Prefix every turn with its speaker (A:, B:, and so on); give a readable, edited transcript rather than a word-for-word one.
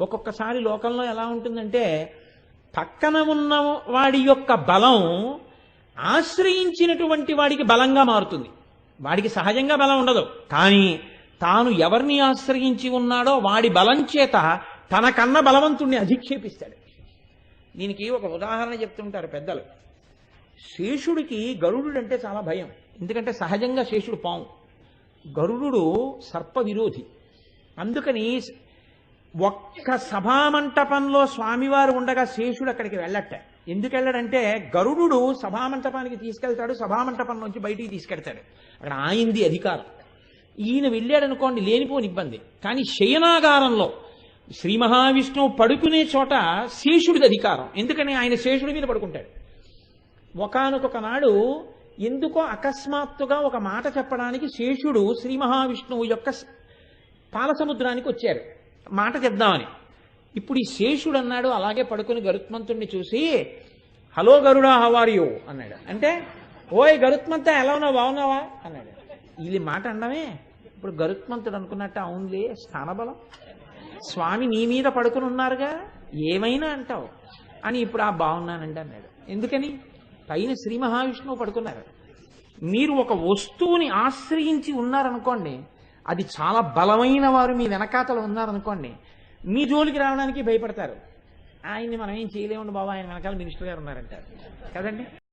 A: ఒక్కొక్కసారి లోకంలో ఎలా ఉంటుందంటే పక్కన ఉన్న వాడి యొక్క బలం ఆశ్రయించినటువంటి వాడికి బలంగా మారుతుంది. వాడికి సహజంగా బలం ఉండదు, కానీ తాను ఎవరిని ఆశ్రయించి ఉన్నాడో వాడి బలం చేత తనకన్నా బలవంతుణ్ణి అధిక్షేపిస్తాడు. దీనికి ఒక ఉదాహరణ చెప్తుంటారు పెద్దలు. శేషుడికి గరుడు అంటే చాలా భయం. ఎందుకంటే సహజంగా శేషుడు పాము, గరుడు సర్ప విరోధి. అందుకని ఒక్క సభామంటపంలో స్వామివారు ఉండగా శేషుడు అక్కడికి వెళ్ళట. ఎందుకు వెళ్ళడంటే గరుడు సభామంటపానికి తీసుకెళ్తాడు, సభామంటపం నుంచి బయటికి తీసుకెళ్తాడు. అక్కడ ఆయనది అధికారం. ఈయన వెళ్ళాడనుకోండి లేనిపోని ఇబ్బంది. కానీ శయనాగారంలో శ్రీ మహావిష్ణువు పడుకునే చోట శేషుడిది అధికారం. ఎందుకని ఆయన శేషుడి మీద పడుకుంటాడు. ఒకానొక నాడు ఎందుకో అకస్మాత్తుగా ఒక మాట చెప్పడానికి శేషుడు శ్రీ మహావిష్ణువు యొక్క పాలసముద్రానికి వచ్చారు మాట చెప్దామని. ఇప్పుడు ఈ శేషుడు అన్నాడు, అలాగే పడుకుని గరుత్మంతుడిని చూసి, hello Garuda how are you అన్నాడు. అంటే ఓయ్ గరుత్మంత ఎలా ఉన్నావు, బాగున్నావా అన్నాడు. వీళ్ళ మాట అనడమే. ఇప్పుడు గరుత్మంతుడు అనుకున్నట్టు, అవునులే స్థానబలం, స్వామి నీ మీద పడుకుని ఉన్నారుగా, ఏమైనా అంటావు అని ఇప్పుడు బాగున్నానండి అన్నాడు. ఎందుకని? పైన శ్రీ మహావిష్ణువు పడుకున్నారు. మీరు ఒక వస్తువుని ఆశ్రయించి ఉన్నారనుకోండి, అది చాలా బలమైన వారు మీ వెనకాతలు ఉన్నారనుకోండి, మీ జోలికి రావడానికి భయపడతారు. ఆయన్ని మనం ఏం చేయలేమండి బాబా, ఆయన వెనకాల మినిస్టర్ గారు ఉన్నారంటారు కదండి.